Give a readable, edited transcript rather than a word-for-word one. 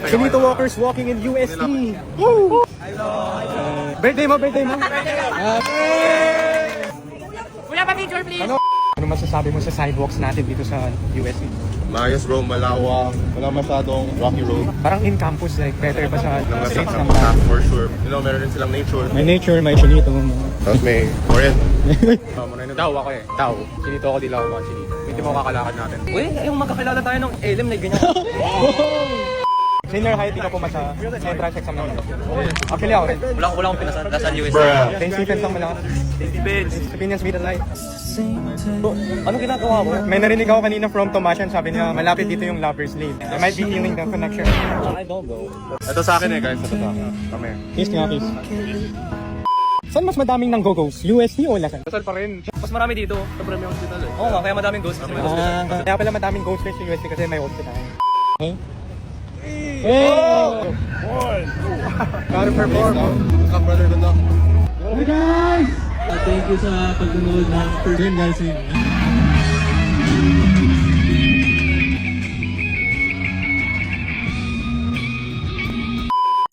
Finito Walkers walking in UST. Woo! Birthday mo. Wala pa picture, please. Ano masasabi mo sa sidewalks natin dito sa UST? Maayos bro, malawak, wala masyadong rocky road. Parang in campus, like better pa sa Nang streets masarap ng ang path for sure. You know, meron rin silang nature. May nature, may chinito. Tapos may foreign. Daw ako eh. Daw. Chinito ako, dilaw ako. Chinito. Hindi mo kakalakad natin. Uy, yung magkakilala tayo ng LM na ganyan. Senior high, di ka pumasa sa entrance exam namin. Actually ako rin. Wala akong pinasan. Nasa US. St. Stephen's lang malakas. Opinions meet alike. Anong ginagawa mo? May narinig ako kanina from Tomasian, sabi niya malapit dito yung Lover's Lane. They might be feeling the connection. I don't know. Ito sa akin eh guys, ito sa akin. Kami. Kiss nga, kiss. Saan mas madaming nang go-goes? UST o Lasan? Kasal pa rin. Mas marami dito. Sa Premium Hospital eh. Oo nga, kaya madaming ghosts kasi may hospital. Kaya pala madaming ghost sa UST kasi may hospital. Okay? Hey! Gotta perform. What's up brother, good luck. Hey guys! Thank you sa pagdunod ng first game guys.